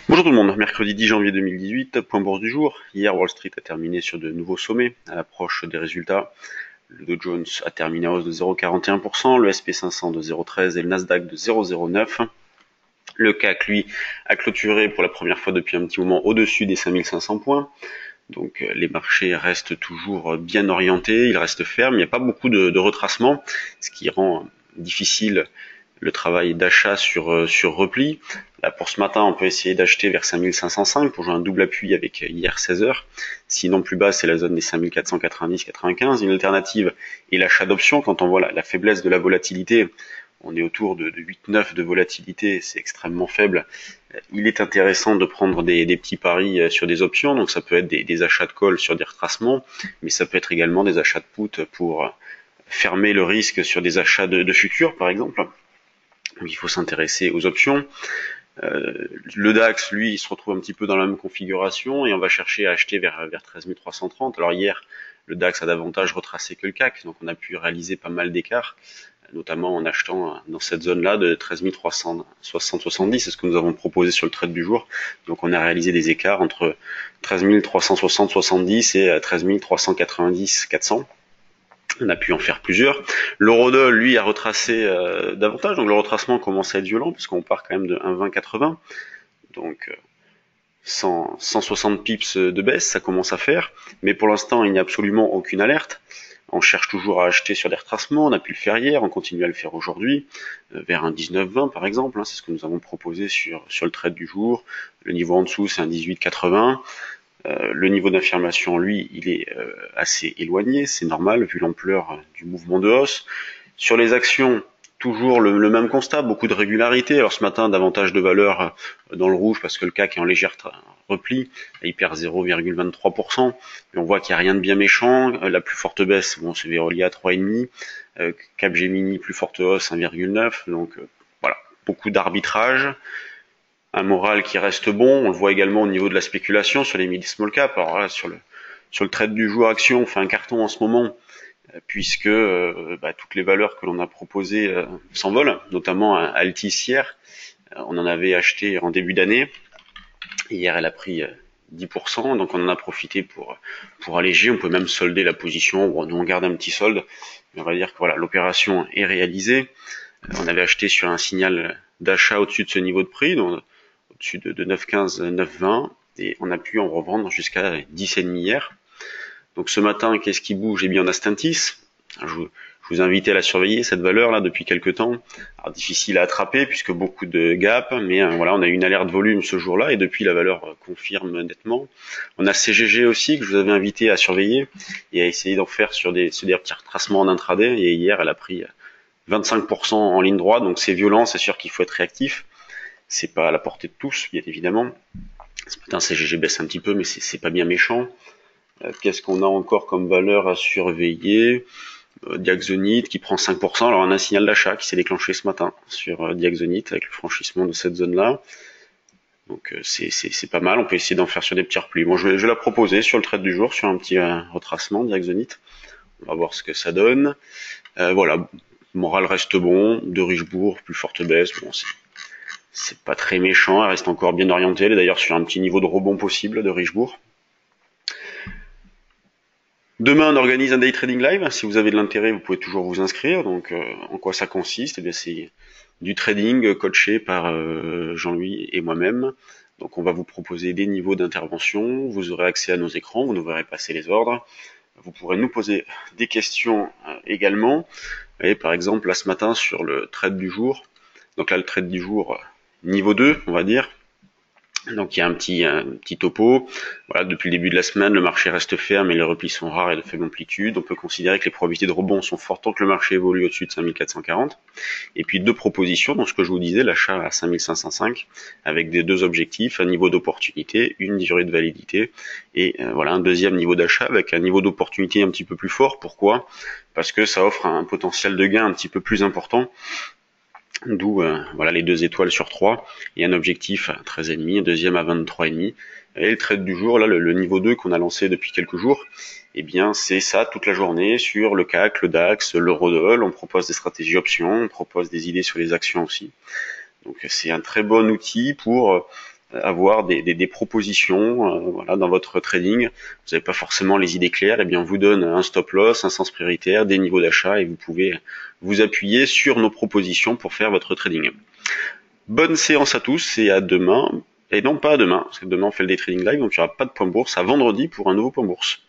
Bonjour tout le monde, mercredi 10 janvier 2018, point bourse du jour. Hier, Wall Street a terminé sur de nouveaux sommets à l'approche des résultats. Le Dow Jones a terminé en hausse de 0,41%, le SP500 de 0,13% et le Nasdaq de 0,09%. Le CAC, lui, a clôturé pour la première fois depuis un petit moment au-dessus des 5500 points. Donc les marchés restent toujours bien orientés, ils restent fermes, il n'y a pas beaucoup de retracement, ce qui rend difficile le travail d'achat sur repli. Là, pour ce matin, on peut essayer d'acheter vers 5505 pour jouer un double appui avec hier 16 heures. Sinon, plus bas, c'est la zone des 5490-95. Une alternative est l'achat d'options. Quand on voit la faiblesse de la volatilité, on est autour de 8-9 de volatilité, c'est extrêmement faible. Il est intéressant de prendre des petits paris sur des options, donc ça peut être des achats de call sur des retracements, mais ça peut être également des achats de put pour fermer le risque sur des achats de futurs, par exemple. Donc il faut s'intéresser aux options. Le DAX, lui, il se retrouve un petit peu dans la même configuration et on va chercher à acheter vers 13 330. Alors hier, le DAX a davantage retracé que le CAC, donc on a pu réaliser pas mal d'écarts, notamment en achetant dans cette zone-là de 13 370, c'est ce que nous avons proposé sur le trade du jour. Donc on a réalisé des écarts entre 13 360-70 et 13 390-400. On a pu en faire plusieurs. L'eurodoll, lui, a retracé davantage, donc le retracement commence à être violent, puisqu'on part quand même de 1,2080. Donc 160 pips de baisse, ça commence à faire. Mais pour l'instant, il n'y a absolument aucune alerte. On cherche toujours à acheter sur des retracements, on a pu le faire hier, on continue à le faire aujourd'hui, vers un 19,20 par exemple, c'est ce que nous avons proposé sur le trade du jour. Le niveau en dessous, c'est un 18,80. Le niveau d'affirmation, lui, il est assez éloigné, c'est normal vu l'ampleur du mouvement de hausse. Sur les actions, toujours le même constat, beaucoup de régularité. Alors ce matin, davantage de valeur dans le rouge parce que le CAC est en légère repli, il perd 0,23%, mais on voit qu'il n'y a rien de bien méchant. La plus forte baisse, bon, c'est Veolia 3,5, Capgemini plus forte hausse 1,9, donc voilà, beaucoup d'arbitrage. Un moral qui reste bon, on le voit également au niveau de la spéculation sur les mid small cap. Alors là, sur le trade du jour action, on fait un carton en ce moment puisque toutes les valeurs que l'on a proposées s'envolent, notamment Altis hier. On en avait acheté en début d'année. Hier, elle a pris 10%, donc on en a profité pour alléger. On peut même solder la position. Bon, nous on garde un petit solde, mais on va dire que voilà, l'opération est réalisée. On avait acheté sur un signal d'achat au-dessus de ce niveau de prix, donc au-dessus de 9,15, 9,20, et on a pu en revendre jusqu'à 10,5 hier. Donc ce matin, qu'est-ce qui bouge? Eh bien, on a Stentis. Je vous invite à la surveiller, cette valeur-là, depuis quelques temps. Alors, difficile à attraper, puisque beaucoup de gap, mais voilà, on a eu une alerte volume ce jour-là, et depuis, la valeur confirme nettement. On a CGG aussi, que je vous avais invité à surveiller, et à essayer d'en faire sur des petits retracements en intraday, et hier, elle a pris 25% en ligne droite, donc c'est violent, c'est sûr qu'il faut être réactif. C'est pas à la portée de tous, bien évidemment. Ce matin, CGG baisse un petit peu, mais c'est pas bien méchant. Qu'est-ce qu'on a encore comme valeur à surveiller? Diaxonite qui prend 5%. Alors on a un signal d'achat qui s'est déclenché ce matin sur Diaxonite avec le franchissement de cette zone-là. Donc c'est pas mal. On peut essayer d'en faire sur des petits replis. Bon, je vais la proposer sur le trade du jour, sur un petit retracement Diaxonite. On va voir ce que ça donne. Voilà, moral reste bon. De Richebourg, plus forte baisse. Bon, c'est pas très méchant, elle reste encore bien orientée, elle est d'ailleurs sur un petit niveau de rebond possible de Richebourg. Demain, on organise un day trading live. Si vous avez de l'intérêt, vous pouvez toujours vous inscrire. Donc, en quoi ça consiste? Eh bien, c'est du trading coaché par Jean-Louis et moi-même. Donc, on va vous proposer des niveaux d'intervention. Vous aurez accès à nos écrans. Vous nous verrez passer les ordres. Vous pourrez nous poser des questions également. Et par exemple, là ce matin sur le trade du jour. Donc là, le trade du jour niveau 2, on va dire. Donc il y a un petit topo. Voilà, depuis le début de la semaine, le marché reste ferme et les replis sont rares et de faible amplitude. On peut considérer que les probabilités de rebond sont fortes tant que le marché évolue au-dessus de 5440. Et puis deux propositions, donc ce que je vous disais, l'achat à 5505, avec des deux objectifs, un niveau d'opportunité, une durée de validité, et voilà un deuxième niveau d'achat avec un niveau d'opportunité un petit peu plus fort. Pourquoi? Parce que ça offre un potentiel de gain un petit peu plus important. D'où voilà les 2 étoiles sur 3 et un objectif à 13,5, un deuxième à 23,5. Et le trade du jour, là le niveau 2 qu'on a lancé depuis quelques jours, eh bien c'est ça toute la journée sur le CAC, le DAX, l'Eurodoll. On propose des stratégies options, on propose des idées sur les actions aussi. Donc c'est un très bon outil pour avoir des propositions voilà, dans votre trading. Vous n'avez pas forcément les idées claires, et bien on vous donne un stop loss, un sens prioritaire, des niveaux d'achat, et vous pouvez vous appuyer sur nos propositions pour faire votre trading. Bonne séance à tous et à demain, et non pas à demain, parce que demain on fait le day trading live, donc il n'y aura pas de point bourse, à vendredi pour un nouveau point bourse.